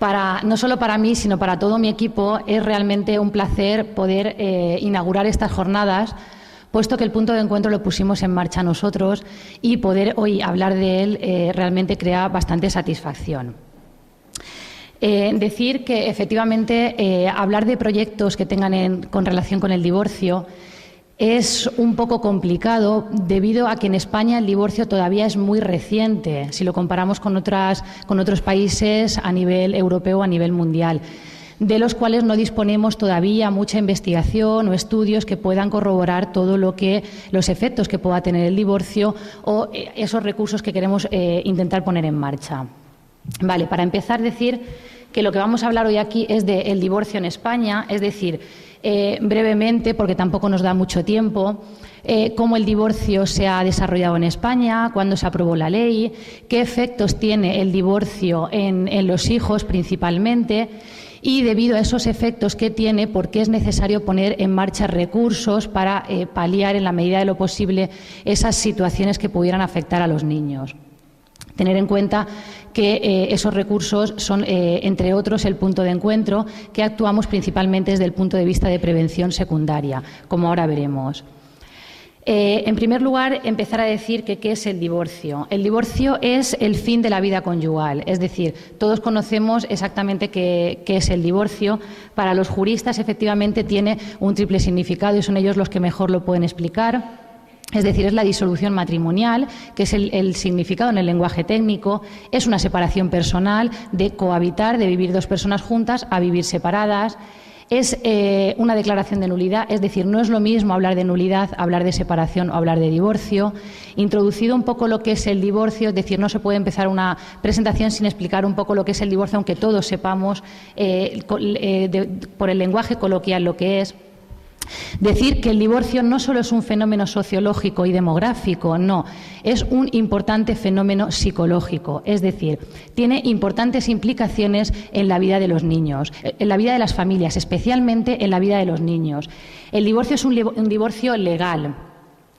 No solo para mí, sino para todo mi equipo, es realmente un placer poder inaugurar estas jornadas, puesto que el punto de encuentro lo pusimos en marcha nosotros y poder hoy hablar de él realmente crea bastante satisfacción. Decir que efectivamente hablar de proyectos que tengan con relación con el divorcio es un poco complicado debido a que en España el divorcio todavía es muy reciente, si lo comparamos con otros países a nivel europeo o a nivel mundial, de los cuales no disponemos todavía mucha investigación o estudios que puedan corroborar todo los efectos que pueda tener el divorcio o esos recursos que queremos intentar poner en marcha. Vale, para empezar, decir que lo que vamos a hablar hoy aquí es del divorcio en España, es decir, brevemente, porque tampoco nos da mucho tiempo, cómo el divorcio se ha desarrollado en España, cuándo se aprobó la ley, qué efectos tiene el divorcio en los hijos principalmente y, debido a esos efectos que tiene, por qué es necesario poner en marcha recursos para paliar en la medida de lo posible esas situaciones que pudieran afectar a los niños. Tener en cuenta que esos recursos son, entre otros, el punto de encuentro, que actuamos principalmente desde el punto de vista de prevención secundaria, como ahora veremos. En primer lugar, empezar a decir que ¿qué es el divorcio? El divorcio es el fin de la vida conyugal, es decir, todos conocemos exactamente qué es el divorcio. Para los juristas, efectivamente, tiene un triple significado y son ellos los que mejor lo pueden explicar. Es decir, es la disolución matrimonial, que es el significado en el lenguaje técnico, es una separación personal de cohabitar, de vivir dos personas juntas a vivir separadas, es una declaración de nulidad, es decir, no es lo mismo hablar de nulidad, hablar de separación o hablar de divorcio. Introducido un poco lo que es el divorcio, es decir, no se puede empezar una presentación sin explicar un poco lo que es el divorcio, aunque todos sepamos por el lenguaje coloquial lo que es. Decir que el divorcio no solo es un fenómeno sociológico y demográfico, no, es un importante fenómeno psicológico, es decir, tiene importantes implicaciones en la vida de los niños, en la vida de las familias, especialmente en la vida de los niños. El divorcio es un divorcio legal.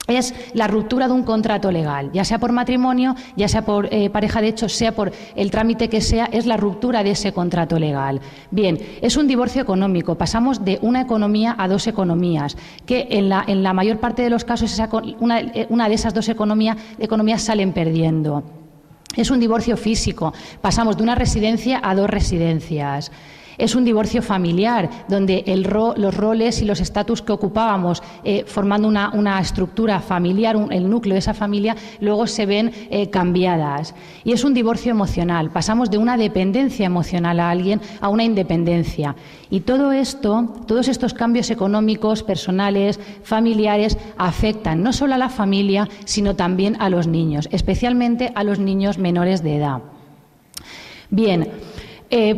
Es la ruptura de un contrato legal, ya sea por matrimonio, ya sea por pareja de hecho, sea por el trámite que sea, es la ruptura de ese contrato legal. Bien, es un divorcio económico, pasamos de una economía a dos economías, que en la mayor parte de los casos una de esas dos economías salen perdiendo. Es un divorcio físico, pasamos de una residencia a dos residencias. Es un divorcio familiar, donde los roles y los estatus que ocupábamos formando una estructura familiar, el núcleo de esa familia, luego se ven cambiadas. Y es un divorcio emocional, pasamos de una dependencia emocional a alguien a una independencia. Y todo esto, todos estos cambios económicos, personales, familiares, afectan no solo a la familia, sino también a los niños, especialmente a los niños menores de edad. Bien.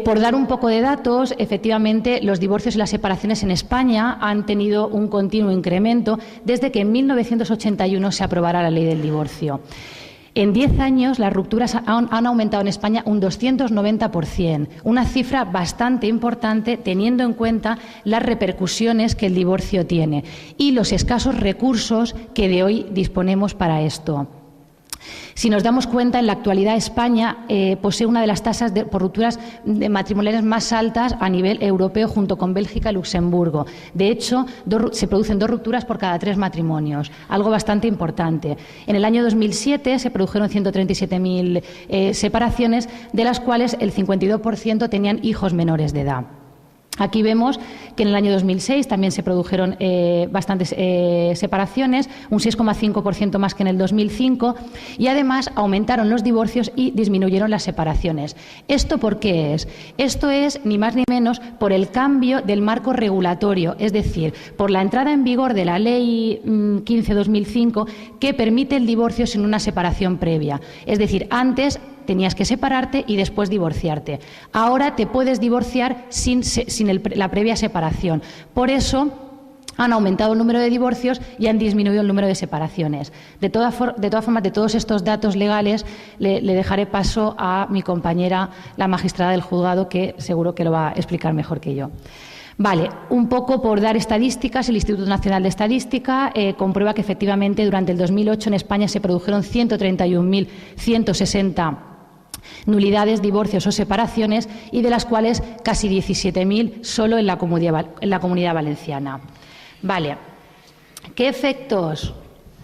Por dar un poco de datos, efectivamente, los divorcios y las separaciones en España han tenido un continuo incremento desde que en 1981 se aprobara la ley del divorcio. En 10 años las rupturas han aumentado en España un 290%, una cifra bastante importante teniendo en cuenta las repercusiones que el divorcio tiene y los escasos recursos que de hoy disponemos para esto. Si nos damos cuenta, en la actualidad España posee una de las tasas por rupturas matrimoniales más altas a nivel europeo, junto con Bélgica y Luxemburgo. De hecho, se producen 2 rupturas por cada 3 matrimonios, algo bastante importante. En el año 2007 se produjeron 137.000 separaciones, de las cuales el 52% tenían hijos menores de edad. Aquí vemos que en el año 2006 también se produjeron bastantes separaciones, un 6,5% más que en el 2005, y además aumentaron los divorcios y disminuyeron las separaciones. ¿Esto por qué es? Esto es ni más ni menos por el cambio del marco regulatorio, es decir, por la entrada en vigor de la Ley 15/2005 que permite el divorcio sin una separación previa. Es decir, antes tenías que separarte y después divorciarte. Ahora te puedes divorciar sin la previa separación. Por eso han aumentado el número de divorcios y han disminuido el número de separaciones. De todas formas, de todos estos datos legales, le dejaré paso a mi compañera, la magistrada del juzgado, que seguro que lo va a explicar mejor que yo. Vale, un poco por dar estadísticas, el Instituto Nacional de Estadística comprueba que efectivamente durante el 2008 en España se produjeron 131.160 nulidades, divorcios o separaciones, y de las cuales casi 17.000 solo en la Comunidad Valenciana. Vale. ¿Qué efectos,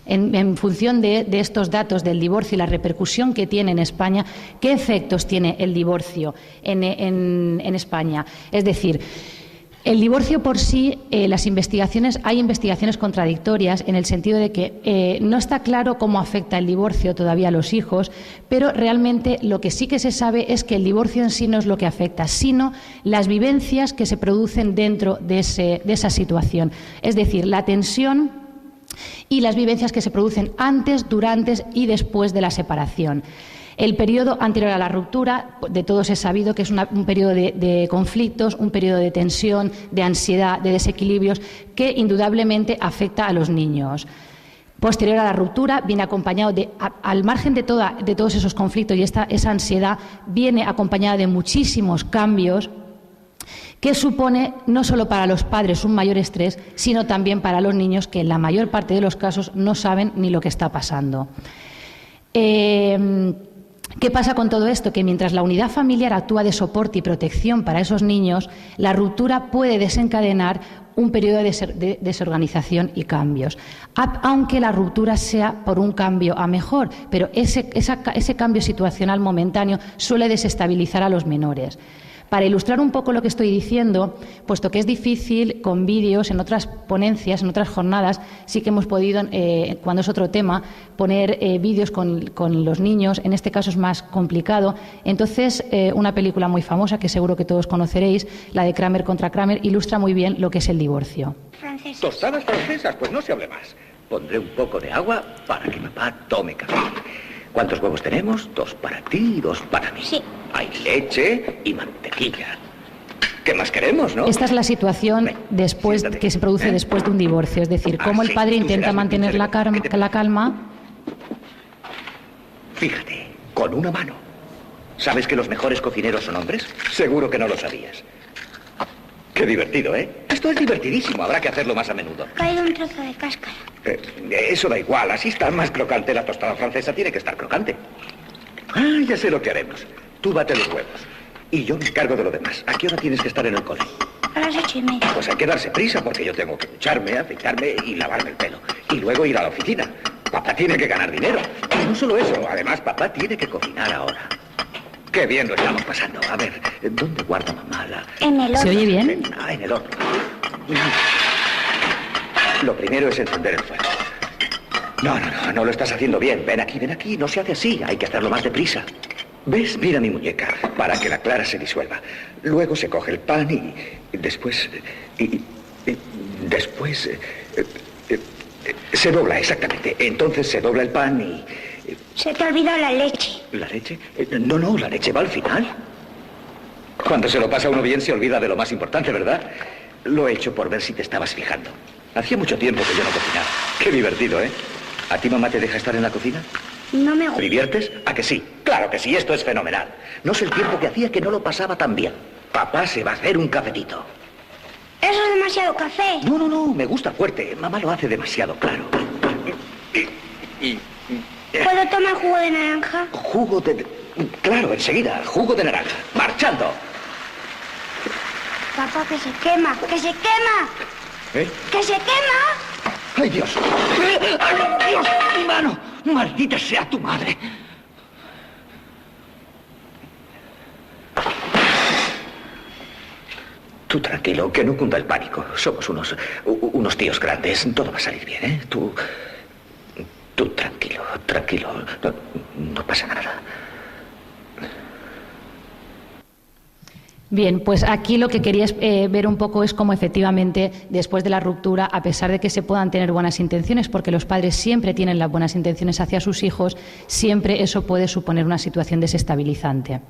en función de estos datos del divorcio y la repercusión que tiene en España, qué efectos tiene el divorcio en España? Es decir, el divorcio por sí, hay investigaciones contradictorias en el sentido de que no está claro cómo afecta el divorcio todavía a los hijos, pero realmente lo que sí que se sabe es que el divorcio en sí no es lo que afecta, sino las vivencias que se producen dentro de esa situación. Es decir, la tensión y las vivencias que se producen antes, durante y después de la separación. El periodo anterior a la ruptura, de todos es sabido que es un periodo de conflictos, un periodo de tensión, de ansiedad, de desequilibrios, que indudablemente afecta a los niños. Posterior a la ruptura viene acompañado al margen de todos esos conflictos y esa ansiedad, viene acompañada de muchísimos cambios que supone no solo para los padres un mayor estrés, sino también para los niños, que en la mayor parte de los casos no saben ni lo que está pasando. ¿Qué pasa con todo esto? Que mientras la unidad familiar actúa de soporte y protección para esos niños, la ruptura puede desencadenar un periodo de desorganización y cambios. Aunque la ruptura sea por un cambio a mejor, pero ese cambio situacional momentáneo suele desestabilizar a los menores. Para ilustrar un poco lo que estoy diciendo, puesto que es difícil con vídeos, en otras ponencias, en otras jornadas, sí que hemos podido, cuando es otro tema, poner vídeos con los niños. En este caso es más complicado. Entonces, una película muy famosa que seguro que todos conoceréis, la de Kramer contra Kramer, ilustra muy bien lo que es el divorcio. ¿Tostadas francesas? Pues no se hable más. Pondré un poco de agua para que papá tome café. ¿Cuántos huevos tenemos? 2 para ti y 2 para mí. Sí. Hay leche y mantequilla. ¿Qué más queremos, no? Esta es la situación que se produce después de un divorcio. Es decir, cómo el padre intenta mantener la calma. Fíjate, con una mano. ¿Sabes que los mejores cocineros son hombres? Seguro que no lo sabías. Qué divertido, ¿eh? Esto es divertidísimo. Habrá que hacerlo más a menudo. Ha caído un trozo de cáscara. Eso da igual. Así está más crocante. La tostada francesa tiene que estar crocante. Ah, ya sé lo que haremos. Tú bate los huevos. Y yo me encargo de lo demás. ¿A qué hora tienes que estar en el cole? A las 8:30. Pues hay que darse prisa porque yo tengo que ducharme, afeitarme y lavarme el pelo. Y luego ir a la oficina. Papá tiene que ganar dinero. Y no solo eso. Además, papá tiene que cocinar ahora. Qué bien lo estamos pasando. A ver, ¿dónde guarda mamá la...? En el horno. ¿Se oye bien? En el horno. Lo primero es encender el fuego. No lo estás haciendo bien. Ven aquí. No se hace así. Hay que hacerlo más deprisa. ¿Ves? Mira mi muñeca, para que la clara se disuelva. Luego se coge el pan y después... Después se dobla, exactamente. Entonces se dobla el pan y... Se te ha olvidado la leche. ¿La leche? No, la leche va al final. Cuando se lo pasa uno bien se olvida de lo más importante, ¿verdad? Lo he hecho por ver si te estabas fijando. Hacía mucho tiempo que yo no cocinaba. Qué divertido, ¿eh? ¿A ti mamá te deja estar en la cocina? No me gusta. ¿Te diviertes? ¿A que sí? Claro que sí, esto es fenomenal. No sé el tiempo que hacía que no lo pasaba tan bien. Papá se va a hacer un cafetito. Eso es demasiado café. No, me gusta fuerte. Mamá lo hace demasiado claro. ¿Puedo tomar jugo de naranja? Jugo de... Claro, enseguida. Jugo de naranja. ¡Marchando! Papá, que se quema. ¡Que se quema! ¿Eh? ¡Que se quema! ¡Ay, Dios! ¡Ay, Dios! ¡Mi mano! ¡Maldita sea tu madre! Tú tranquilo, que no cunda el pánico. Somos unos tíos grandes. Todo va a salir bien, ¿eh? Tú tranquilo. No pasa nada. Bien, pues aquí lo que quería ver un poco es cómo efectivamente después de la ruptura, a pesar de que se puedan tener buenas intenciones, porque los padres siempre tienen las buenas intenciones hacia sus hijos, siempre eso puede suponer una situación desestabilizante.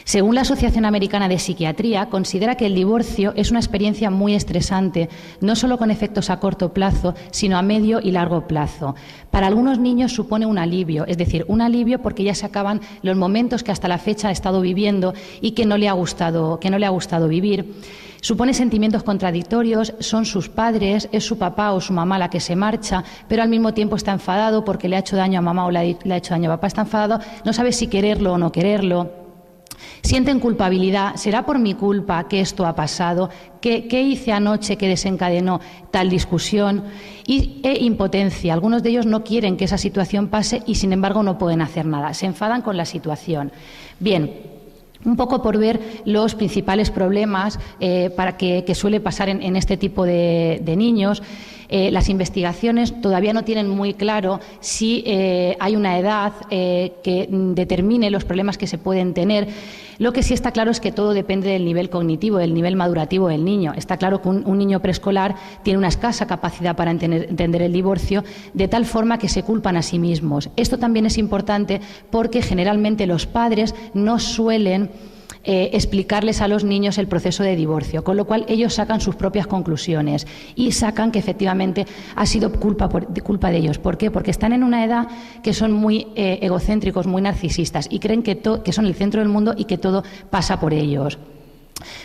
Según la Asociación Americana de Psiquiatría, considera que el divorcio es una experiencia muy estresante, no solo con efectos a corto plazo, sino a medio y largo plazo. Para algunos niños supone un alivio, es decir, un alivio porque ya se acaban los momentos que hasta la fecha ha estado viviendo y que no le ha gustado vivir. Supone sentimientos contradictorios, son sus padres, es su papá o su mamá la que se marcha, pero al mismo tiempo está enfadado porque le ha hecho daño a mamá o le ha hecho daño a papá, está enfadado, no sabe si quererlo o no quererlo. Sienten culpabilidad, ¿será por mi culpa que esto ha pasado? ¿Qué hice anoche que desencadenó tal discusión? E impotencia, algunos de ellos no quieren que esa situación pase y sin embargo no pueden hacer nada, se enfadan con la situación. Bien, un poco por ver los principales problemas para que suele pasar en este tipo de niños. Las investigaciones todavía no tienen muy claro si hay una edad que determine los problemas que se pueden tener. Lo que sí está claro es que todo depende del nivel cognitivo, del nivel madurativo del niño. Está claro que un niño preescolar tiene una escasa capacidad para entender el divorcio, de tal forma que se culpan a sí mismos. Esto también es importante porque generalmente los padres no suelen explicarles a los niños el proceso de divorcio, con lo cual ellos sacan sus propias conclusiones y sacan que efectivamente ha sido culpa de ellos. ¿Por qué? Porque están en una edad que son muy egocéntricos, muy narcisistas y creen que son el centro del mundo y que todo pasa por ellos.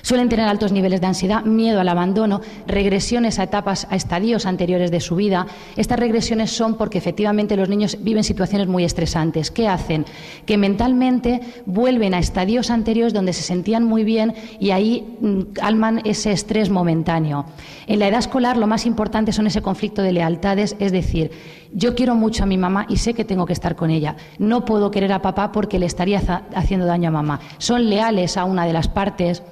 Suelen tener altos niveles de ansiedad, miedo al abandono, regresiones a etapas, a estadios anteriores de su vida. Estas regresiones son porque efectivamente los niños viven situaciones muy estresantes. ¿Qué hacen? Que mentalmente vuelven a estadios anteriores donde se sentían muy bien y ahí calman ese estrés momentáneo. En la edad escolar lo más importante son ese conflicto de lealtades, es decir, yo quiero mucho a mi mamá y sé que tengo que estar con ella. No puedo querer a papá porque le estaría haciendo daño a mamá. Son leales a una de las partes.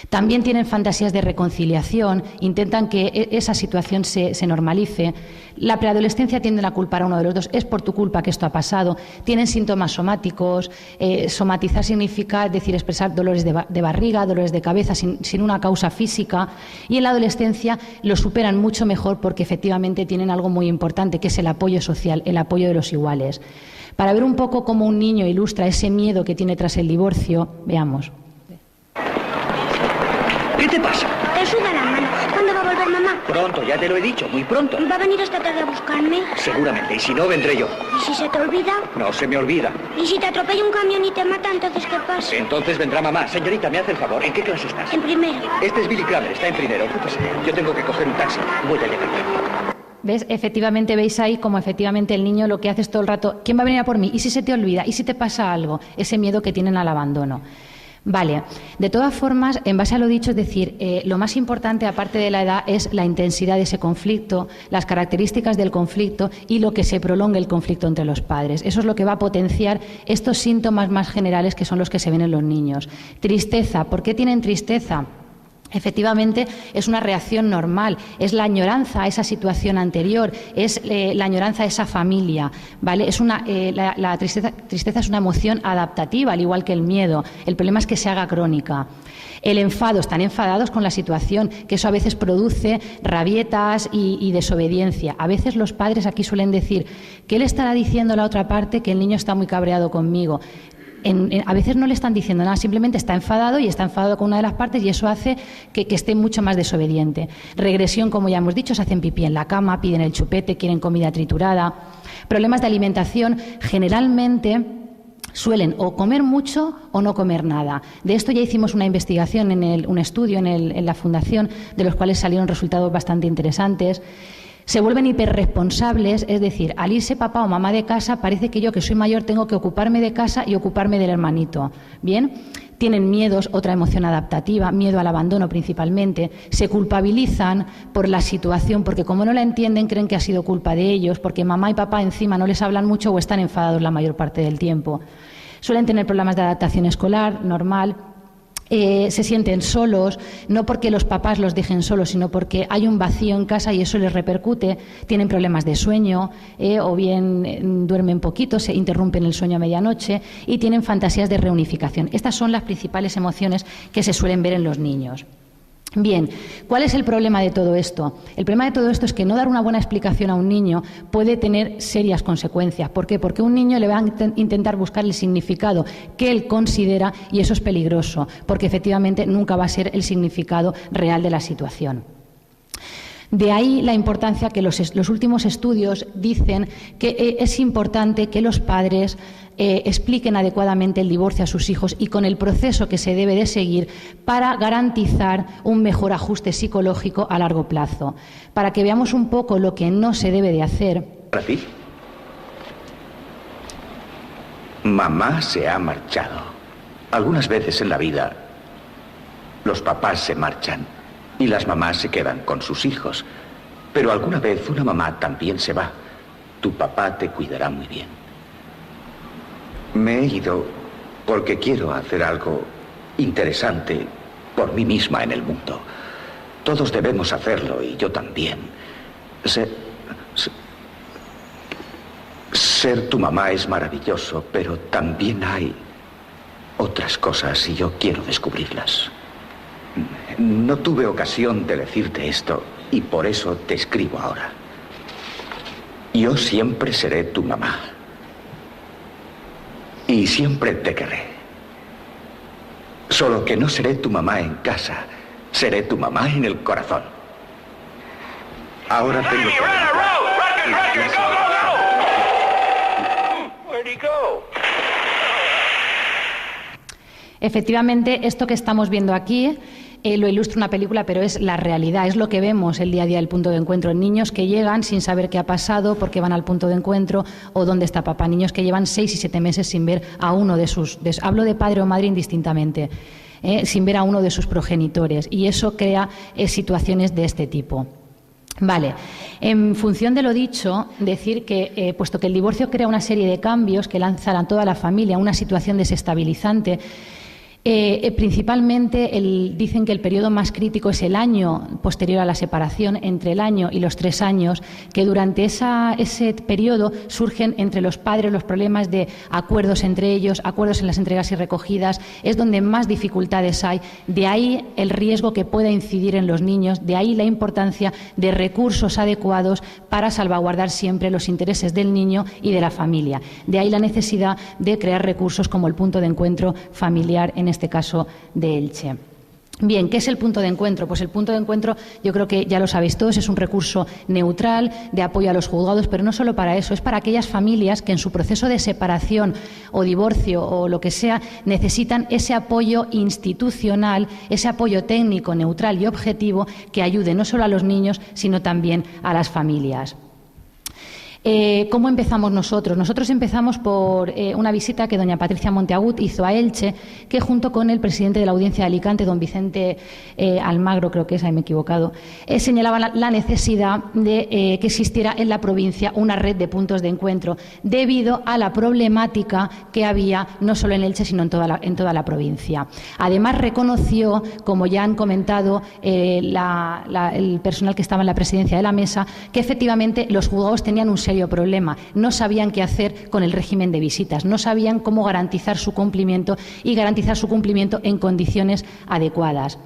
También tienen fantasías de reconciliación, intentan que esa situación se normalice. La preadolescencia tienden a culpar a uno de los dos, es por tu culpa que esto ha pasado. Tienen síntomas somáticos, somatizar significa, es decir, expresar dolores de barriga, dolores de cabeza sin una causa física. Y en la adolescencia lo superan mucho mejor porque efectivamente tienen algo muy importante, que es el apoyo social, el apoyo de los iguales. Para ver un poco cómo un niño ilustra ese miedo que tiene tras el divorcio, veamos. ¿Qué te pasa? Te suda la mano. ¿Cuándo va a volver mamá? Pronto, ya te lo he dicho, muy pronto. ¿Va a venir esta tarde a buscarme? Seguramente, y si no, vendré yo. ¿Y si se te olvida? No se me olvida. ¿Y si te atropella un camión y te mata, entonces qué pasa? Entonces vendrá mamá. Señorita, ¿me hace el favor? ¿En qué clase estás? En primero. Este es Billy Kramer, está en primero. Ocúpese. Yo tengo que coger un taxi. Voy a llegarle. ¿Ves? Efectivamente, veis ahí como efectivamente el niño lo que hace es todo el rato, ¿quién va a venir a por mí? ¿Y si se te olvida? ¿Y si te pasa algo? Ese miedo que tienen al abandono. Vale, de todas formas, en base a lo dicho, es decir, lo más importante, aparte de la edad, es la intensidad de ese conflicto, las características del conflicto y lo que se prolongue el conflicto entre los padres. Eso es lo que va a potenciar estos síntomas más generales que son los que se ven en los niños. Tristeza, ¿por qué tienen tristeza? Efectivamente, es una reacción normal, es la añoranza a esa situación anterior, es la añoranza a esa familia, ¿vale? La tristeza es una emoción adaptativa, al igual que el miedo. El problema es que se haga crónica. El enfado, están enfadados con la situación, que eso a veces produce rabietas y desobediencia. A veces los padres aquí suelen decir, ¿qué le estará diciendo la otra parte? Que el niño está muy cabreado conmigo. A veces no le están diciendo nada, simplemente está enfadado y está enfadado con una de las partes y eso hace que esté mucho más desobediente. Regresión, como ya hemos dicho, se hacen pipí en la cama, piden el chupete, quieren comida triturada. Problemas de alimentación, generalmente suelen o comer mucho o no comer nada. De esto ya hicimos una investigación, un estudio en la Fundación, de los cuales salieron resultados bastante interesantes. Se vuelven hiperresponsables, es decir, al irse papá o mamá de casa, parece que yo, que soy mayor, tengo que ocuparme de casa y ocuparme del hermanito. ¿Bien? Tienen miedos, otra emoción adaptativa, miedo al abandono principalmente. Se culpabilizan por la situación, porque como no la entienden, creen que ha sido culpa de ellos, porque mamá y papá encima no les hablan mucho o están enfadados la mayor parte del tiempo. Suelen tener problemas de adaptación escolar, normal. Se sienten solos, no porque los papás los dejen solos, sino porque hay un vacío en casa y eso les repercute. Tienen problemas de sueño o bien duermen poquito, se interrumpen el sueño a medianoche y tienen fantasías de reunificación. Estas son las principales emociones que se suelen ver en los niños. Bien, ¿cuál es el problema de todo esto? El problema de todo esto es que no dar una buena explicación a un niño puede tener serias consecuencias. ¿Por qué? Porque un niño le va a intentar buscar el significado que él considera y eso es peligroso, porque efectivamente nunca va a ser el significado real de la situación. De ahí la importancia que los últimos estudios dicen que es importante que los padres expliquen adecuadamente el divorcio a sus hijos y con el proceso que se debe de seguir para garantizar un mejor ajuste psicológico a largo plazo. Para que veamos un poco lo que no se debe de hacer. ¿Para ti? Mamá se ha marchado. Algunas veces en la vida los papás se marchan y las mamás se quedan con sus hijos. Pero alguna vez una mamá también se va. Tu papá te cuidará muy bien. Me he ido porque quiero hacer algo interesante por mí misma en el mundo. Todos debemos hacerlo y yo también. Ser tu mamá es maravilloso, pero también hay otras cosas y yo quiero descubrirlas. No tuve ocasión de decirte esto y por eso te escribo ahora. Yo siempre seré tu mamá. Y siempre te querré. Solo que no seré tu mamá en casa, seré tu mamá en el corazón. Ahora tengo que... Efectivamente, esto que estamos viendo aquí lo ilustra una película, pero es la realidad, es lo que vemos el día a día del punto de encuentro. Niños que llegan sin saber qué ha pasado, porque van al punto de encuentro o dónde está papá. Niños que llevan 6 y 7 meses sin ver a uno de sus... hablo de padre o madre indistintamente, sin ver a uno de sus progenitores. Y eso crea situaciones de este tipo. Vale, en función de lo dicho, decir que, puesto que el divorcio crea una serie de cambios que lanzan a toda la familia a una situación desestabilizante, principalmente dicen que el periodo más crítico es el año posterior a la separación, entre el año y los 3 años, que durante ese periodo surgen entre los padres los problemas de acuerdos entre ellos, acuerdos en las entregas y recogidas, es donde más dificultades hay, de ahí el riesgo que pueda incidir en los niños, de ahí la importancia de recursos adecuados para salvaguardar siempre los intereses del niño y de la familia, de ahí la necesidad de crear recursos como el punto de encuentro familiar, en este caso de Elche. Bien, ¿qué es el punto de encuentro? Pues el punto de encuentro, yo creo que ya lo sabéis todos, es un recurso neutral de apoyo a los juzgados, pero no solo para eso, es para aquellas familias que en su proceso de separación o divorcio o lo que sea necesitan ese apoyo institucional, ese apoyo técnico, neutral y objetivo que ayude no solo a los niños, sino también a las familias. ¿Cómo empezamos nosotros? Nosotros empezamos por una visita que doña Patricia Monteagut hizo a Elche, que junto con el presidente de la Audiencia de Alicante, don Vicente Almagro, creo que es, ahí me he equivocado, señalaba la necesidad de que existiera en la provincia una red de puntos de encuentro, debido a la problemática que había no solo en Elche, sino en toda la provincia. Además, reconoció, como ya han comentado el personal que estaba en la presidencia de la mesa, que efectivamente los juzgados tenían un serio problema. No sabían qué hacer con el régimen de visitas, no sabían cómo garantizar su cumplimiento y garantizar su cumplimiento en condiciones adecuadas.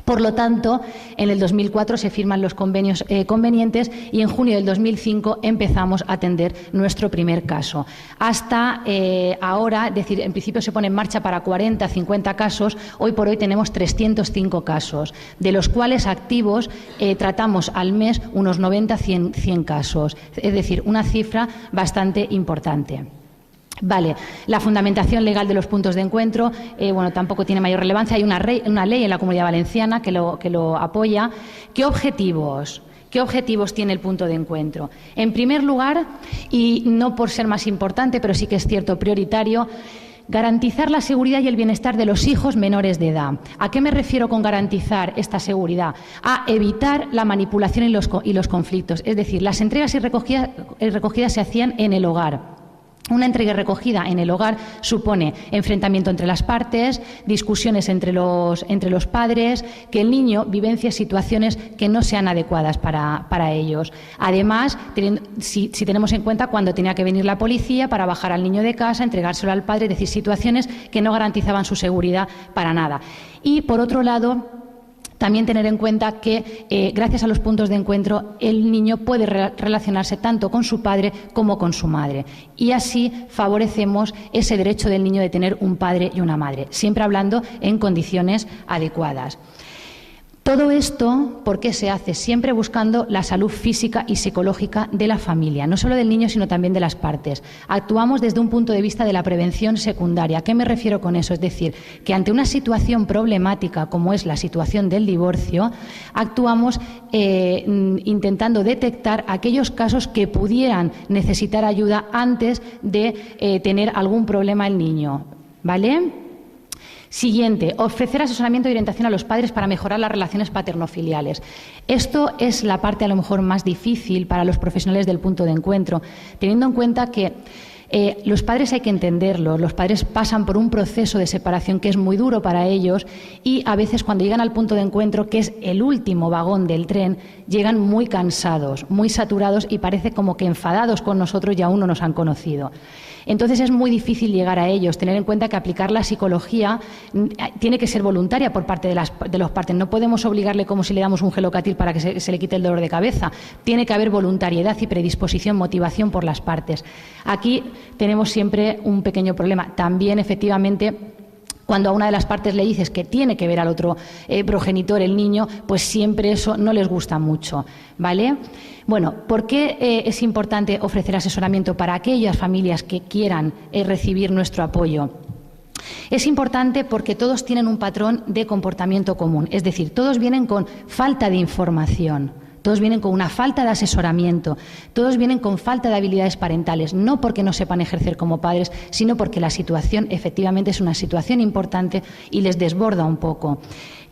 Por lo tanto, en el 2004 se firman los convenios convenientes y en junio del 2005 empezamos a atender nuestro primer caso. Hasta ahora, es decir, en principio se pone en marcha para 40, 50 casos, hoy por hoy tenemos 305 casos, de los cuales activos tratamos al mes unos 90, 100 casos, es decir, una cifra bastante importante. Vale, la fundamentación legal de los puntos de encuentro, bueno, tampoco tiene mayor relevancia. Hay una ley en la Comunidad Valenciana que lo apoya. ¿Qué objetivos tiene el punto de encuentro? En primer lugar, y no por ser más importante, pero sí que es cierto, prioritario, garantizar la seguridad y el bienestar de los hijos menores de edad. ¿A qué me refiero con garantizar esta seguridad? A evitar la manipulación y los conflictos. Es decir, las entregas y recogidas se hacían en el hogar. Una entrega y recogida en el hogar supone enfrentamiento entre las partes, discusiones entre los padres, que el niño vivencie situaciones que no sean adecuadas para ellos. Además, si tenemos en cuenta cuando tenía que venir la policía para bajar al niño de casa, entregárselo al padre, es decir, situaciones que no garantizaban su seguridad para nada. Y, por otro lado, también tener en cuenta que, gracias a los puntos de encuentro, el niño puede relacionarse tanto con su padre como con su madre. Y así favorecemos ese derecho del niño de tener un padre y una madre, siempre hablando en condiciones adecuadas. Todo esto, ¿por qué se hace? Siempre buscando la salud física y psicológica de la familia, no solo del niño, sino también de las partes. Actuamos desde un punto de vista de la prevención secundaria. ¿A qué me refiero con eso? Es decir, que ante una situación problemática como es la situación del divorcio, actuamos intentando detectar aquellos casos que pudieran necesitar ayuda antes de tener algún problema el niño, ¿vale? Siguiente, ofrecer asesoramiento y orientación a los padres para mejorar las relaciones paternofiliales. Esto es la parte a lo mejor más difícil para los profesionales del punto de encuentro, teniendo en cuenta que los padres hay que entenderlo, los padres pasan por un proceso de separación que es muy duro para ellos y a veces cuando llegan al punto de encuentro, que es el último vagón del tren, llegan muy cansados, muy saturados y parece como que enfadados con nosotros y aún no nos han conocido. Entonces es muy difícil llegar a ellos, tener en cuenta que aplicar la psicología tiene que ser voluntaria por parte de los partes. No podemos obligarle como si le damos un gelocatil para que se le quite el dolor de cabeza. Tiene que haber voluntariedad y predisposición, motivación por las partes. Aquí tenemos siempre un pequeño problema. También, efectivamente, cuando a una de las partes le dices que tiene que ver al otro progenitor, el niño, pues siempre eso no les gusta mucho, ¿vale? Bueno, ¿por qué es importante ofrecer asesoramiento para aquellas familias que quieran recibir nuestro apoyo? Es importante porque todos tienen un patrón de comportamiento común, es decir, todos vienen con falta de información. Todos vienen con una falta de asesoramiento, todos vienen con falta de habilidades parentales, no porque no sepan ejercer como padres, sino porque la situación efectivamente es una situación importante y les desborda un poco.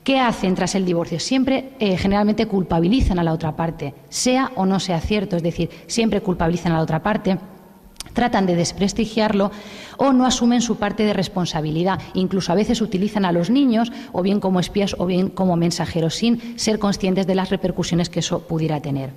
¿Qué hacen tras el divorcio? Siempre, generalmente, culpabilizan a la otra parte, sea o no sea cierto, es decir, siempre culpabilizan a la otra parte, tratan de desprestigiarlo o no asumen su parte de responsabilidad. Incluso a veces utilizan a los niños o bien como espías o bien como mensajeros sin ser conscientes de las repercusiones que eso pudiera tener.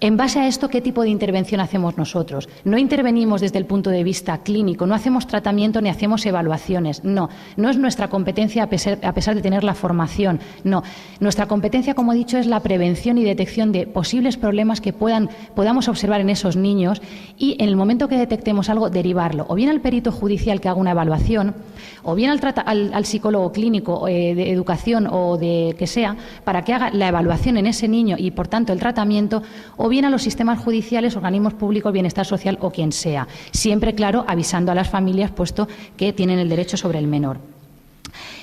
En base a esto, ¿qué tipo de intervención hacemos nosotros? No intervenimos desde el punto de vista clínico, no hacemos tratamiento ni hacemos evaluaciones, no es nuestra competencia a pesar de tener la formación, no. Nuestra competencia, como he dicho, es la prevención y detección de posibles problemas que podamos observar en esos niños y en el momento que detectemos algo, derivarlo, o bien al perito judicial que haga una evaluación, o bien al psicólogo clínico de educación o de que sea, para que haga la evaluación en ese niño y, por tanto, el tratamiento, o bien a los sistemas judiciales, organismos públicos, bienestar social o quien sea. Siempre, claro, avisando a las familias, puesto que tienen el derecho sobre el menor.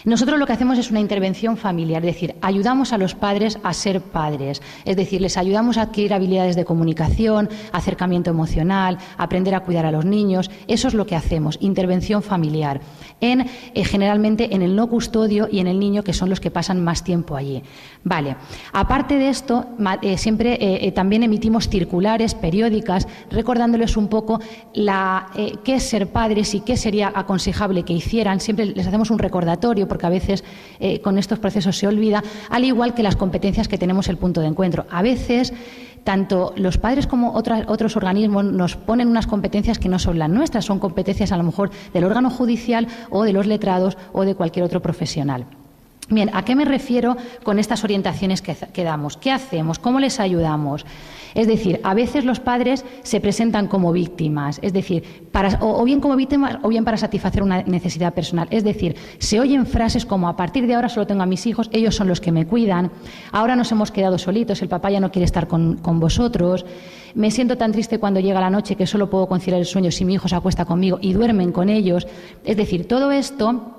Nosotros lo que hacemos es una intervención familiar, es decir, ayudamos a los padres a ser padres, es decir, les ayudamos a adquirir habilidades de comunicación, acercamiento emocional, aprender a cuidar a los niños. Eso es lo que hacemos, intervención familiar, generalmente en el no custodio y en el niño, que son los que pasan más tiempo allí. Vale. Aparte de esto, siempre también emitimos circulares periódicas recordándoles un poco qué es ser padres y qué sería aconsejable que hicieran. Siempre les hacemos un recordatorio porque a veces con estos procesos se olvida, al igual que las competencias que tenemos el punto de encuentro. A veces tanto los padres como otros organismos nos ponen unas competencias que no son las nuestras, son competencias a lo mejor del órgano judicial o de los letrados o de cualquier otro profesional. Bien, ¿a qué me refiero con estas orientaciones que damos? ¿Qué hacemos? ¿Cómo les ayudamos? Es decir, a veces los padres se presentan como víctimas, es decir, o bien como víctimas o bien para satisfacer una necesidad personal. Es decir, se oyen frases como: a partir de ahora solo tengo a mis hijos, ellos son los que me cuidan, ahora nos hemos quedado solitos, el papá ya no quiere estar con vosotros, me siento tan triste cuando llega la noche que solo puedo conciliar el sueño si mi hijo se acuesta conmigo, y duermen con ellos. Es decir, todo esto...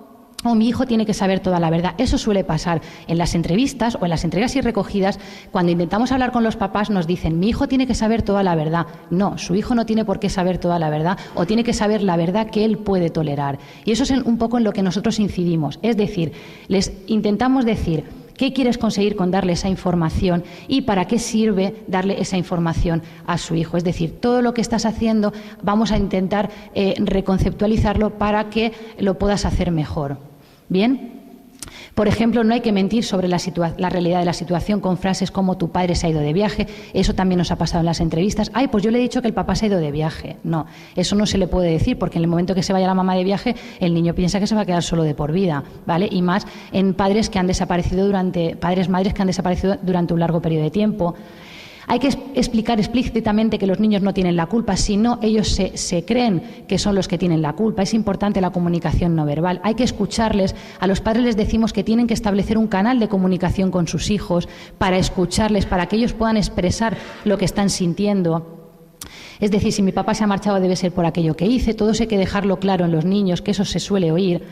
o mi hijo tiene que saber toda la verdad. Eso suele pasar en las entrevistas o en las entregas y recogidas. Cuando intentamos hablar con los papás nos dicen: mi hijo tiene que saber toda la verdad. No, su hijo no tiene por qué saber toda la verdad, o tiene que saber la verdad que él puede tolerar. Y eso es un poco en lo que nosotros incidimos. Es decir, les intentamos decir: ¿qué quieres conseguir con darle esa información y para qué sirve darle esa información a su hijo? Es decir, todo lo que estás haciendo vamos a intentar reconceptualizarlo para que lo puedas hacer mejor. ¿Bien? Por ejemplo, no hay que mentir sobre la realidad de la situación con frases como: tu padre se ha ido de viaje. Eso también nos ha pasado en las entrevistas. Ay, pues yo le he dicho que el papá se ha ido de viaje. No, eso no se le puede decir, porque en el momento que se vaya la mamá de viaje, el niño piensa que se va a quedar solo de por vida, ¿vale? Y más en padres que han desaparecido madres que han desaparecido durante un largo periodo de tiempo. Hay que explicar explícitamente que los niños no tienen la culpa, si no ellos se creen que son los que tienen la culpa. Es importante la comunicación no verbal. Hay que escucharles. A los padres les decimos que tienen que establecer un canal de comunicación con sus hijos para escucharles, para que ellos puedan expresar lo que están sintiendo. Es decir, si mi papá se ha marchado debe ser por aquello que hice. Todo eso hay que dejarlo claro en los niños, que eso se suele oír.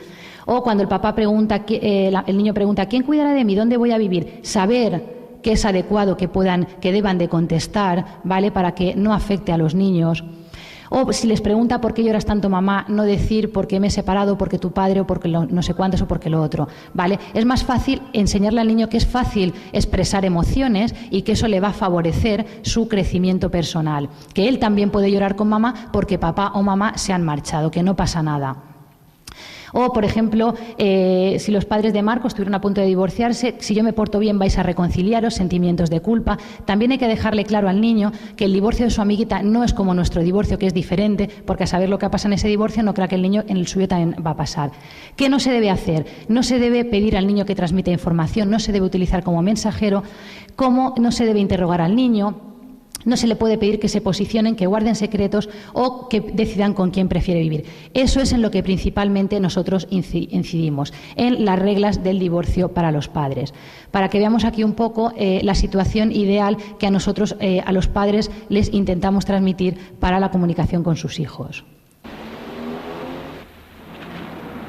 O cuando el papá pregunta, el niño pregunta, ¿quién cuidará de mí? ¿Dónde voy a vivir? Saber que es adecuado que deban de contestar, ¿vale? Para que no afecte a los niños. O si les pregunta por qué lloras tanto, mamá, no decir porque me he separado, porque tu padre, o porque no sé cuántos, o porque lo otro, ¿vale? Es más fácil enseñarle al niño que es fácil expresar emociones y que eso le va a favorecer su crecimiento personal. Que él también puede llorar con mamá porque papá o mamá se han marchado, que no pasa nada. O, por ejemplo, si los padres de Marco estuvieron a punto de divorciarse, si yo me porto bien vais a reconciliaros, sentimientos de culpa. También hay que dejarle claro al niño que el divorcio de su amiguita no es como nuestro divorcio, que es diferente, porque a saber lo que pasa en ese divorcio no crea que el niño en el suyo también va a pasar. ¿Qué no se debe hacer? No se debe pedir al niño que transmita información, no se debe utilizar como mensajero, no se debe interrogar al niño. No se le puede pedir que se posicionen, que guarden secretos o que decidan con quién prefiere vivir. Eso es en lo que principalmente nosotros incidimos, en las reglas del divorcio para los padres. Para que veamos aquí un poco la situación ideal que a nosotros, a los padres, les intentamos transmitir para la comunicación con sus hijos.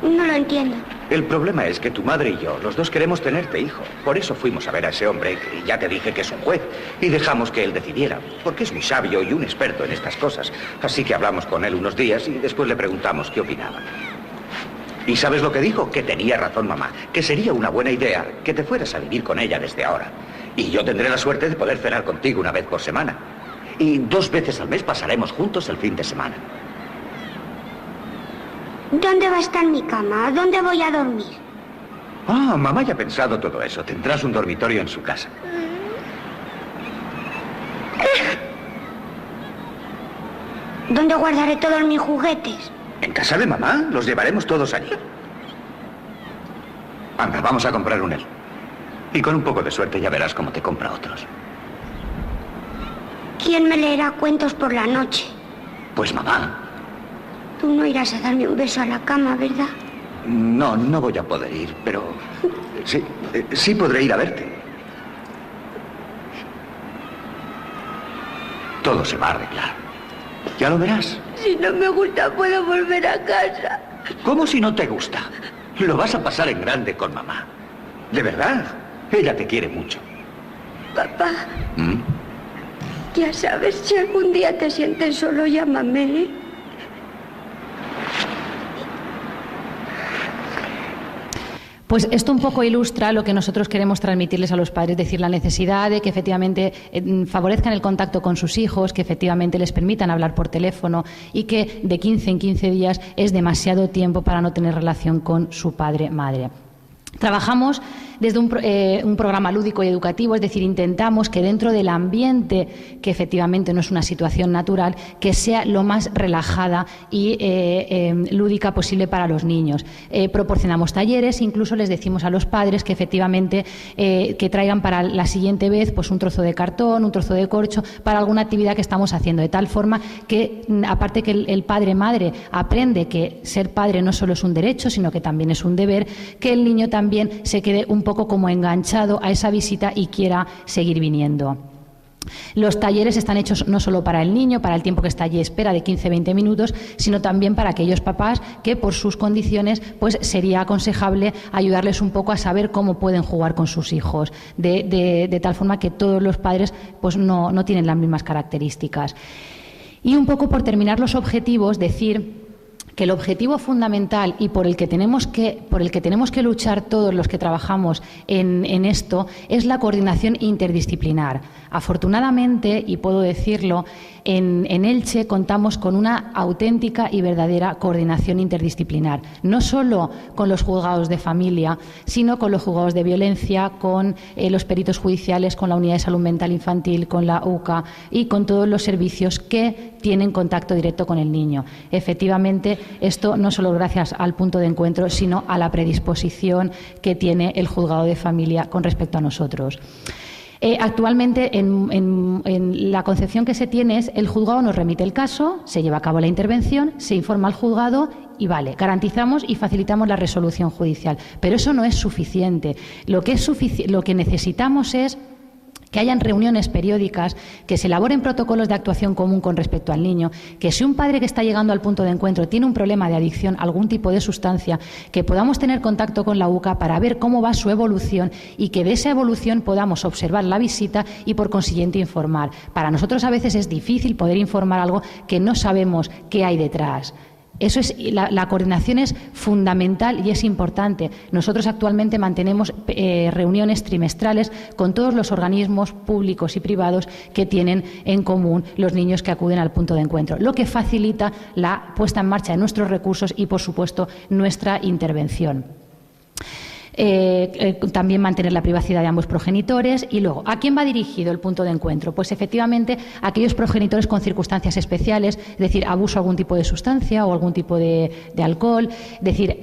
No lo entiendo. El problema es que tu madre y yo, los dos queremos tenerte, hijo. Por eso fuimos a ver a ese hombre, y ya te dije que es un juez, y dejamos que él decidiera, porque es muy sabio y un experto en estas cosas. Así que hablamos con él unos días y después le preguntamos qué opinaba. ¿Y sabes lo que dijo? Que tenía razón, mamá, que sería una buena idea que te fueras a vivir con ella desde ahora. Y yo tendré la suerte de poder cenar contigo una vez por semana. Y 2 veces al mes pasaremos juntos el fin de semana. ¿Dónde va a estar mi cama? ¿Dónde voy a dormir? Ah, mamá ya ha pensado todo eso. Tendrás un dormitorio en su casa. ¿Dónde guardaré todos mis juguetes? En casa de mamá. Los llevaremos todos allí. Anda, vamos a comprar un helado. Y con un poco de suerte ya verás cómo te compra otros. ¿Quién me leerá cuentos por la noche? Pues mamá. Tú no irás a darme un beso a la cama, ¿verdad? No, no voy a poder ir, pero sí podré ir a verte. Todo se va a arreglar. Ya lo verás. Si no me gusta, puedo volver a casa. ¿Cómo si no te gusta? Lo vas a pasar en grande con mamá. De verdad, ella te quiere mucho. Papá, ya sabes, si algún día te sientes solo, llámame, ¿eh? Pues esto un poco ilustra lo que nosotros queremos transmitirles a los padres, es decir, la necesidad de que efectivamente favorezcan el contacto con sus hijos, que efectivamente les permitan hablar por teléfono y que de 15 en 15 días es demasiado tiempo para no tener relación con su padre-madre. Trabajamos desde un programa lúdico y educativo, es decir, intentamos que dentro del ambiente, que efectivamente no es una situación natural, que sea lo más relajada y lúdica posible para los niños. Proporcionamos talleres, incluso les decimos a los padres que efectivamente que traigan para la siguiente vez pues un trozo de cartón, un trozo de corcho, para alguna actividad que estamos haciendo, de tal forma que, aparte que el padre-madre aprende que ser padre no solo es un derecho, sino que también es un deber, que el niño también se quede un poco como enganchado a esa visita y quiera seguir viniendo. Los talleres están hechos no solo para el niño, para el tiempo que está allí espera de 15-20 minutos, sino también para aquellos papás que por sus condiciones pues sería aconsejable ayudarles un poco a saber cómo pueden jugar con sus hijos, de tal forma que todos los padres pues no tienen las mismas características. Y un poco por terminar los objetivos, decir que el objetivo fundamental y por el que tenemos que luchar todos los que trabajamos en esto es la coordinación interdisciplinar. Afortunadamente, y puedo decirlo, en Elche contamos con una auténtica y verdadera coordinación interdisciplinar, no solo con los juzgados de familia, sino con los juzgados de violencia, con los peritos judiciales, con la unidad de salud mental infantil, con la UCA y con todos los servicios que tienen contacto directo con el niño. Efectivamente, esto no solo gracias al punto de encuentro, sino a la predisposición que tiene el juzgado de familia con respecto a nosotros. Actualmente, en la concepción que se tiene es el juzgado nos remite el caso, se lleva a cabo la intervención, se informa al juzgado y vale, garantizamos y facilitamos la resolución judicial. Pero eso no es suficiente. Lo que necesitamos es que hayan reuniones periódicas, que se elaboren protocolos de actuación común con respecto al niño, que si un padre que está llegando al punto de encuentro tiene un problema de adicción a algún tipo de sustancia, que podamos tener contacto con la UCA para ver cómo va su evolución y que de esa evolución podamos observar la visita y por consiguiente informar. Para nosotros a veces es difícil poder informar algo que no sabemos qué hay detrás. Eso es, la coordinación es fundamental y es importante. Nosotros actualmente mantenemos reuniones trimestrales con todos los organismos públicos y privados que tienen en común los niños que acuden al punto de encuentro, lo que facilita la puesta en marcha de nuestros recursos y, por supuesto, nuestra intervención. También mantener la privacidad de ambos progenitores. Y luego, ¿a quién va dirigido el punto de encuentro? Pues efectivamente a aquellos progenitores con circunstancias especiales, es decir, abuso de algún tipo de sustancia o algún tipo de alcohol, es decir,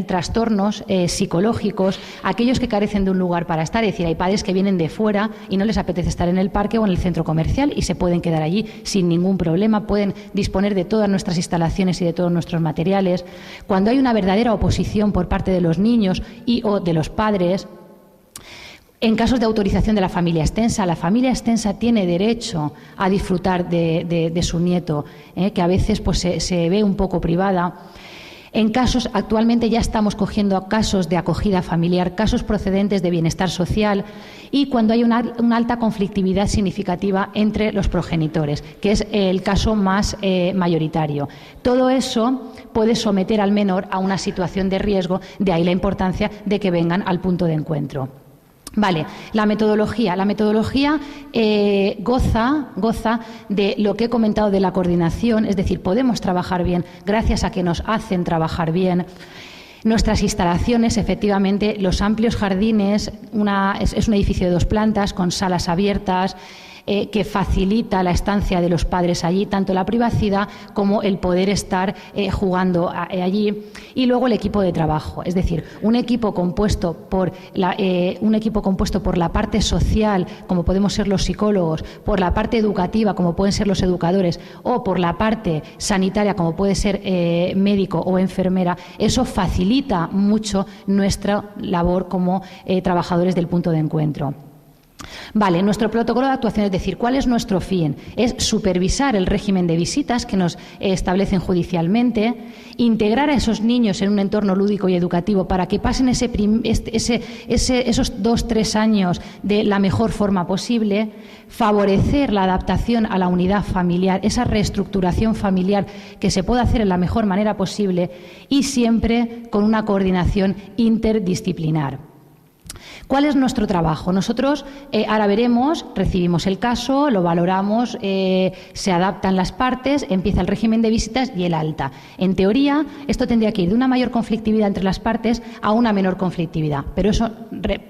trastornos psicológicos, aquellos que carecen de un lugar para estar, es decir, hay padres que vienen de fuera y no les apetece estar en el parque o en el centro comercial y se pueden quedar allí sin ningún problema, pueden disponer de todas nuestras instalaciones y de todos nuestros materiales. Cuando hay una verdadera oposición por parte de los niños o de los padres, en casos de autorización de la familia extensa tiene derecho a disfrutar de su nieto, que a veces pues, se ve un poco privada. En casos, actualmente ya estamos cogiendo casos de acogida familiar, casos procedentes de bienestar social y cuando hay una alta conflictividad significativa entre los progenitores, que es el caso más mayoritario. Todo eso puede someter al menor a una situación de riesgo, de ahí la importancia de que vengan al punto de encuentro. Vale, la metodología. La metodología goza de lo que he comentado de la coordinación, es decir, podemos trabajar bien gracias a que nos hacen trabajar bien. Nuestras instalaciones, efectivamente, los amplios jardines, es un edificio de 2 plantas con salas abiertas, que facilita la estancia de los padres allí, tanto la privacidad como el poder estar jugando allí. Y luego el equipo de trabajo, es decir, un equipo compuesto por la parte social, como podemos ser los psicólogos, por la parte educativa, como pueden ser los educadores, o por la parte sanitaria, como puede ser médico o enfermera. Eso facilita mucho nuestra labor como trabajadores del punto de encuentro. Vale, nuestro protocolo de actuación, es decir, ¿cuál es nuestro fin? Es supervisar el régimen de visitas que nos establecen judicialmente, integrar a esos niños en un entorno lúdico y educativo para que pasen esos 2-3 años de la mejor forma posible, favorecer la adaptación a la unidad familiar, esa reestructuración familiar que se pueda hacer en la mejor manera posible y siempre con una coordinación interdisciplinar. ¿Cuál es nuestro trabajo? Nosotros, ahora veremos, recibimos el caso, lo valoramos, se adaptan las partes, empieza el régimen de visitas y el alta. En teoría, esto tendría que ir de una mayor conflictividad entre las partes a una menor conflictividad, pero eso,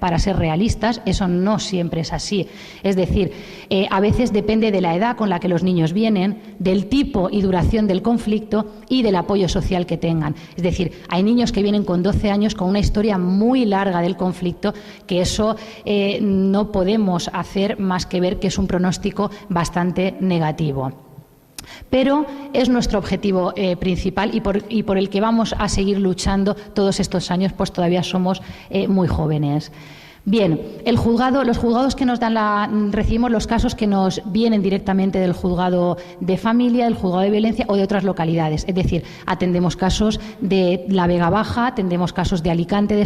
para ser realistas, eso no siempre es así. Es decir, a veces depende de la edad con la que los niños vienen, del tipo y duración del conflicto y del apoyo social que tengan. Es decir, hay niños que vienen con 12 años con una historia muy larga del conflicto, que eso no podemos hacer más que ver que es un pronóstico bastante negativo. Pero es nuestro objetivo principal y por el que vamos a seguir luchando todos estos años, pues todavía somos muy jóvenes. Bien, los juzgados que nos recibimos los casos que nos vienen directamente del juzgado de familia, del juzgado de violencia o de otras localidades. Es decir, atendemos casos de la Vega Baja, atendemos casos de Alicante,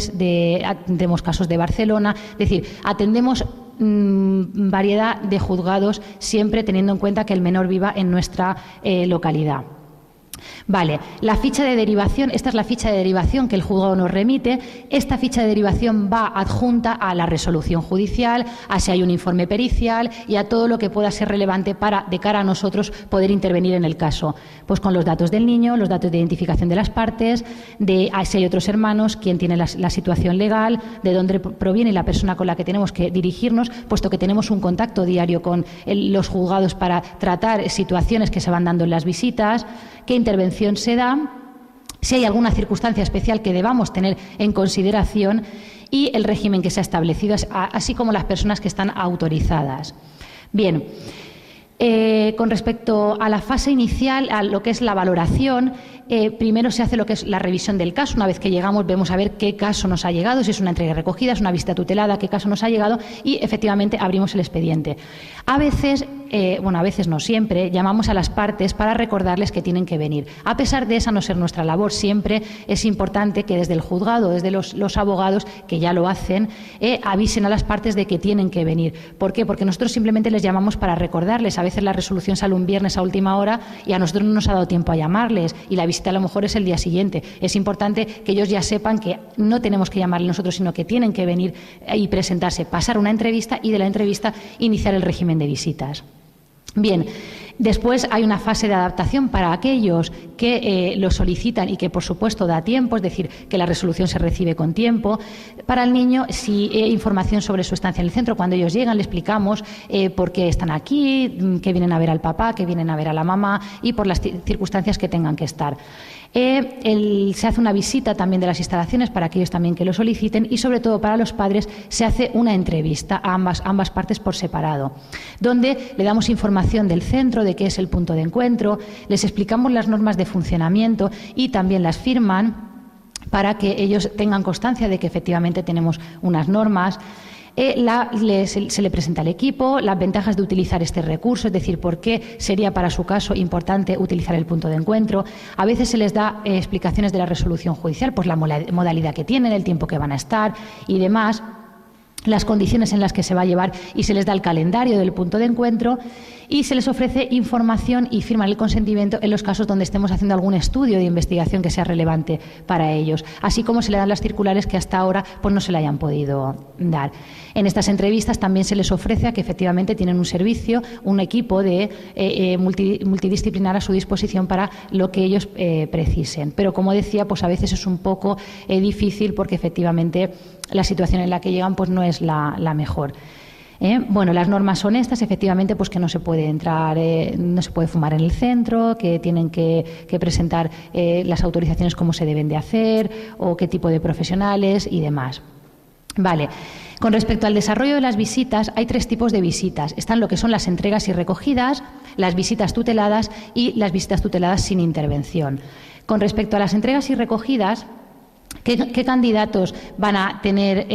atendemos casos de Barcelona. Es decir, atendemos variedad de juzgados, siempre teniendo en cuenta que el menor viva en nuestra localidad. Vale, la ficha de derivación, esta es la ficha de derivación que el juzgado nos remite. Esta ficha de derivación va adjunta a la resolución judicial, a si hay un informe pericial y a todo lo que pueda ser relevante para, de cara a nosotros, poder intervenir en el caso. Pues con los datos del niño, los datos de identificación de las partes, de si hay otros hermanos, quién tiene la situación legal, de dónde proviene la persona con la que tenemos que dirigirnos, puesto que tenemos un contacto diario con los juzgados para tratar situaciones que se van dando en las visitas, qué intervención se da, si hay alguna circunstancia especial que debamos tener en consideración y el régimen que se ha establecido, así como las personas que están autorizadas. Bien. Con respecto a la fase inicial, a lo que es la valoración, primero se hace lo que es la revisión del caso. Una vez que llegamos, vemos a ver qué caso nos ha llegado, si es una entrega recogida, es una visita tutelada, qué caso nos ha llegado y efectivamente abrimos el expediente. A veces, a veces no siempre, llamamos a las partes para recordarles que tienen que venir. A pesar de esa no ser nuestra labor, siempre es importante que desde el juzgado, desde los abogados, que ya lo hacen, avisen a las partes de que tienen que venir. ¿Por qué? Porque nosotros simplemente les llamamos para recordarles. A veces la resolución sale un viernes a última hora y a nosotros no nos ha dado tiempo a llamarles y la visita a lo mejor es el día siguiente. Es importante que ellos ya sepan que no tenemos que llamarles nosotros, sino que tienen que venir y presentarse, pasar una entrevista y de la entrevista iniciar el régimen de visitas. Bien, después hay una fase de adaptación para aquellos que lo solicitan y que, por supuesto, da tiempo, es decir, que la resolución se recibe con tiempo. Para el niño, si hay información sobre su estancia en el centro, cuando ellos llegan le explicamos por qué están aquí, que vienen a ver al papá, que vienen a ver a la mamá y por las circunstancias que tengan que estar. Se hace una visita también de las instalaciones para aquellos también que lo soliciten y, sobre todo, para los padres se hace una entrevista a ambas partes por separado, donde le damos información del centro, de qué es el punto de encuentro, les explicamos las normas de funcionamiento y también las firman para que ellos tengan constancia de que efectivamente tenemos unas normas. Se le presenta al equipo las ventajas de utilizar este recurso, es decir, por qué sería para su caso importante utilizar el punto de encuentro. A veces se les da explicaciones de la resolución judicial, pues la modalidad que tienen, el tiempo que van a estar y demás, las condiciones en las que se va a llevar y se les da el calendario del punto de encuentro y se les ofrece información y firman el consentimiento en los casos donde estemos haciendo algún estudio de investigación que sea relevante para ellos, así como se le dan las circulares que hasta ahora pues no se le hayan podido dar. En estas entrevistas también se les ofrece a que efectivamente tienen un servicio, un equipo de multidisciplinar a su disposición para lo que ellos precisen. Pero como decía, pues a veces es un poco difícil porque efectivamente la situación en la que llegan pues no es la mejor. Bueno, las normas son estas, efectivamente, pues que no se puede entrar, no se puede fumar en el centro, que tienen que presentar las autorizaciones cómo se deben de hacer o qué tipo de profesionales y demás. Vale. Con respecto al desarrollo de las visitas, hay 3 tipos de visitas. Están lo que son las entregas y recogidas, las visitas tuteladas y las visitas tuteladas sin intervención. Con respecto a las entregas y recogidas, ¿qué candidatos van a tener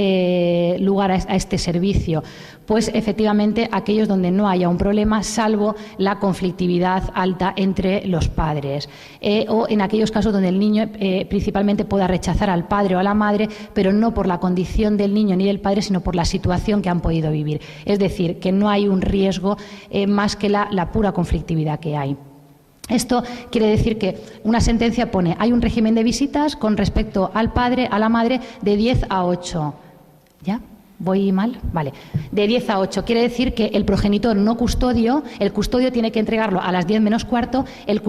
lugar a este servicio? Pues efectivamente aquellos donde no haya un problema, salvo la conflictividad alta entre los padres, o en aquellos casos donde el niño principalmente pueda rechazar al padre o a la madre, pero no por la condición del niño ni del padre, sino por la situación que han podido vivir. Es decir, que no hay un riesgo más que la pura conflictividad que hay. Esto quiere decir que una sentencia pone, hay un régimen de visitas con respecto al padre, a la madre, de 10 a 8. ¿Ya? ¿Voy mal? Vale. De 10 a 8. Quiere decir que el progenitor no custodio, el custodio tiene que entregarlo a las 10 menos cuarto, el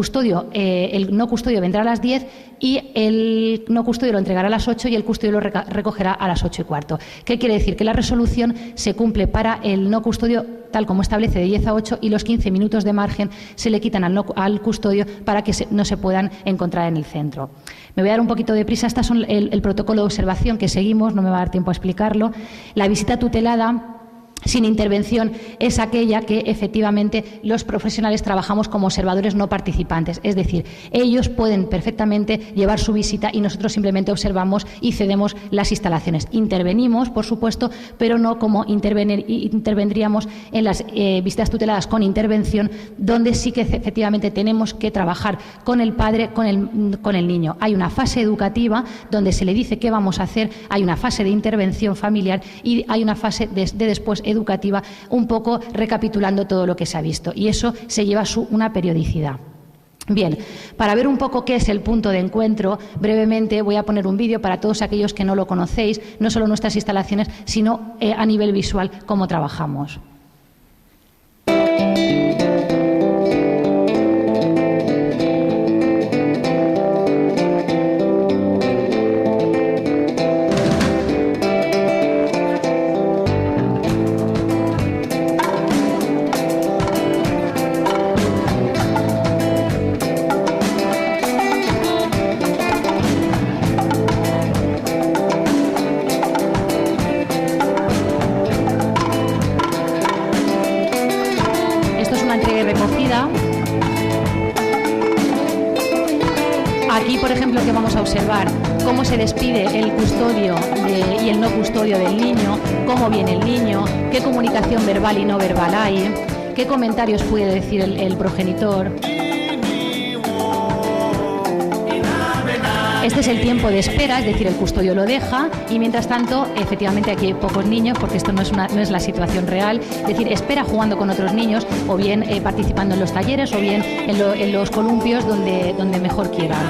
no custodio vendrá a las 10 y el no custodio lo entregará a las 8 y el custodio lo recogerá a las 8 y cuarto. ¿Qué quiere decir? Que la resolución se cumple para el no custodio tal como establece de 10 a 8 y los 15 minutos de margen se le quitan al custodio para que no se puedan encontrar en el centro. Me voy a dar un poquito de prisa. Estas son el protocolo de observación que seguimos, no me va a dar tiempo a explicarlo. La visita tutelada sin intervención es aquella que efectivamente los profesionales trabajamos como observadores no participantes, es decir, ellos pueden perfectamente llevar su visita y nosotros simplemente observamos y cedemos las instalaciones. Intervenimos, por supuesto, pero no como intervendríamos en las visitas tuteladas con intervención, donde sí que efectivamente tenemos que trabajar con el padre, con el niño. Hay una fase educativa donde se le dice qué vamos a hacer, hay una fase de intervención familiar y hay una fase de después educativa, un poco recapitulando todo lo que se ha visto, y eso se lleva una periodicidad. Bien, para ver un poco qué es el punto de encuentro, brevemente voy a poner un vídeo para todos aquellos que no lo conocéis, no solo nuestras instalaciones, sino a nivel visual cómo trabajamos. lo que vamos a observar? Cómo se despide el custodio y el no custodio del niño, cómo viene el niño, qué comunicación verbal y no verbal hay, qué comentarios puede decir el progenitor. Este es el tiempo de espera, es decir, el custodio lo deja y mientras tanto, efectivamente aquí hay pocos niños porque esto no es la situación real, es decir, espera jugando con otros niños o bien participando en los talleres o bien en los columpios donde mejor quieran.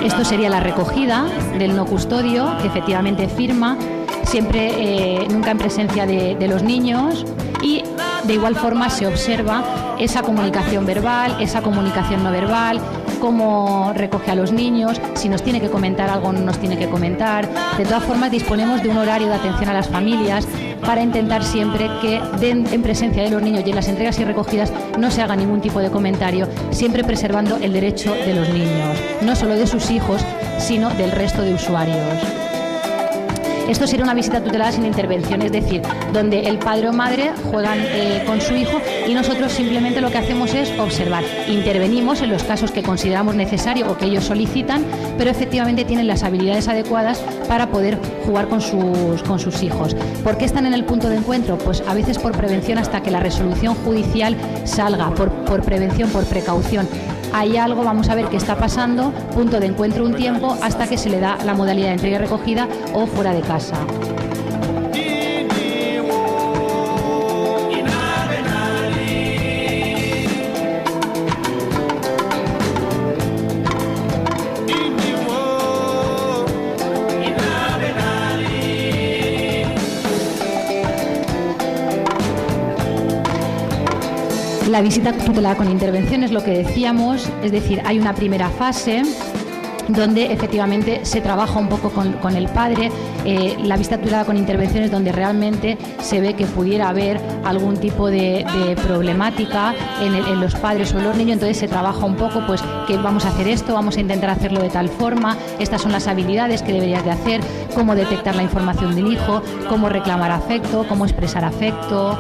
Esto sería la recogida del no custodio, que efectivamente firma, siempre, nunca en presencia de los niños, y de igual forma se observa esa comunicación verbal, esa comunicación no verbal, cómo recoge a los niños, si nos tiene que comentar algo no nos tiene que comentar. De todas formas, disponemos de un horario de atención a las familias para intentar siempre que en presencia de los niños y en las entregas y recogidas no se haga ningún tipo de comentario, siempre preservando el derecho de los niños, no solo de sus hijos, sino del resto de usuarios. Esto sería una visita tutelada sin intervención, es decir, donde el padre o madre juegan con su hijo y nosotros simplemente lo que hacemos es observar. Intervenimos en los casos que consideramos necesario o que ellos solicitan, pero efectivamente tienen las habilidades adecuadas para poder jugar con sus hijos. ¿Por qué están en el punto de encuentro? Pues a veces por prevención hasta que la resolución judicial salga, por prevención, por precaución. Hay algo, vamos a ver qué está pasando, punto de encuentro un tiempo hasta que se le da la modalidad de entrega y recogida o fuera de casa. La visita tutelada con intervención es lo que decíamos, es decir, hay una primera fase donde efectivamente se trabaja un poco con el padre, la visita tutelada con intervención es donde realmente se ve que pudiera haber algún tipo de problemática en los padres o en los niños, entonces se trabaja un poco, pues que vamos a hacer esto, vamos a intentar hacerlo de tal forma, estas son las habilidades que deberías de hacer, cómo detectar la información del hijo, cómo reclamar afecto, cómo expresar afecto,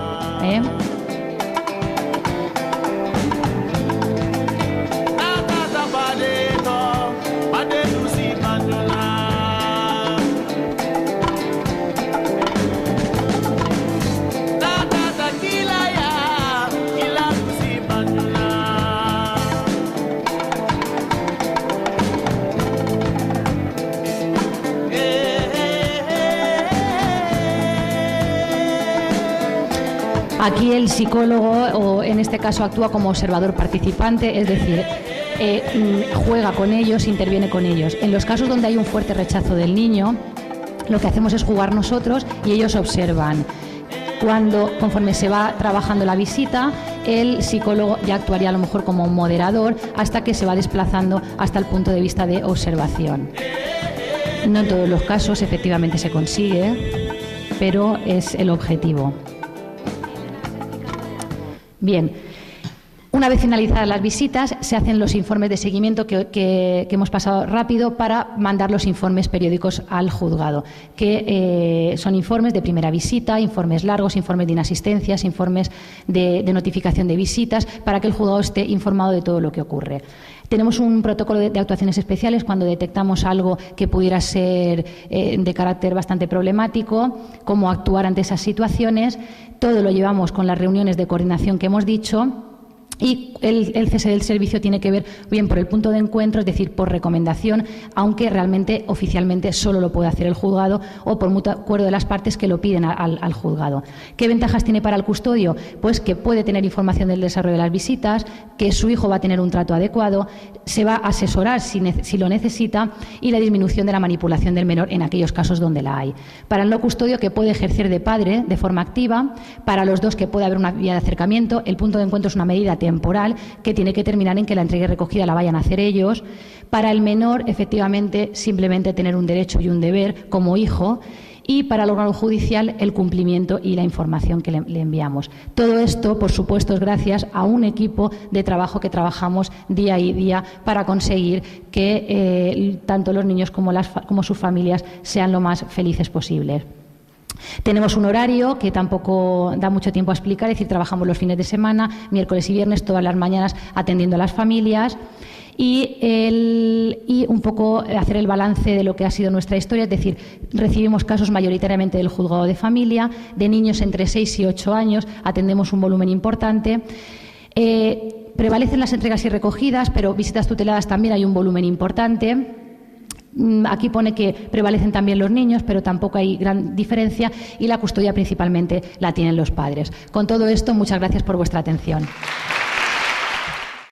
Aquí el psicólogo, o en este caso actúa como observador participante, es decir, juega con ellos, interviene con ellos. En los casos donde hay un fuerte rechazo del niño, lo que hacemos es jugar nosotros y ellos observan. Conforme se va trabajando la visita, el psicólogo ya actuaría a lo mejor como un moderador hasta que se va desplazando hasta el punto de vista de observación. No en todos los casos efectivamente se consigue, pero es el objetivo. Bien, una vez finalizadas las visitas, se hacen los informes de seguimiento que hemos pasado rápido para mandar los informes periódicos al juzgado, que son informes de primera visita, informes largos, informes de inasistencias, informes de notificación de visitas, para que el juzgado esté informado de todo lo que ocurre. Tenemos un protocolo de actuaciones especiales cuando detectamos algo que pudiera ser de carácter bastante problemático, cómo actuar ante esas situaciones. Todo lo llevamos con las reuniones de coordinación que hemos dicho. Y el cese del servicio tiene que ver bien por el punto de encuentro, es decir, por recomendación, aunque realmente oficialmente solo lo puede hacer el juzgado o por mutuo acuerdo de las partes que lo piden al juzgado. ¿Qué ventajas tiene para el custodio? Pues que puede tener información del desarrollo de las visitas, que su hijo va a tener un trato adecuado, se va a asesorar si lo necesita y la disminución de la manipulación del menor en aquellos casos donde la hay. Para el no custodio, que puede ejercer de padre de forma activa, para los dos que puede haber una vía de acercamiento, el punto de encuentro es una medida temporal que tiene que terminar en que la entrega y recogida la vayan a hacer ellos. Para el menor, efectivamente, simplemente tener un derecho y un deber como hijo y para el órgano judicial el cumplimiento y la información que le enviamos. Todo esto, por supuesto, es gracias a un equipo de trabajo que trabajamos día y día para conseguir que tanto los niños como sus familias sean lo más felices posibles. Tenemos un horario que tampoco da mucho tiempo a explicar, es decir, trabajamos los fines de semana, miércoles y viernes, todas las mañanas atendiendo a las familias y un poco hacer el balance de lo que ha sido nuestra historia, es decir, recibimos casos mayoritariamente del juzgado de familia, de niños entre 6 y 8 años, atendemos un volumen importante. Prevalecen las entregas y recogidas, pero visitas tuteladas también hay un volumen importante. Aquí pone que prevalecen también los niños, pero tampoco hay gran diferencia y la custodia principalmente la tienen los padres. Con todo esto, muchas gracias por vuestra atención.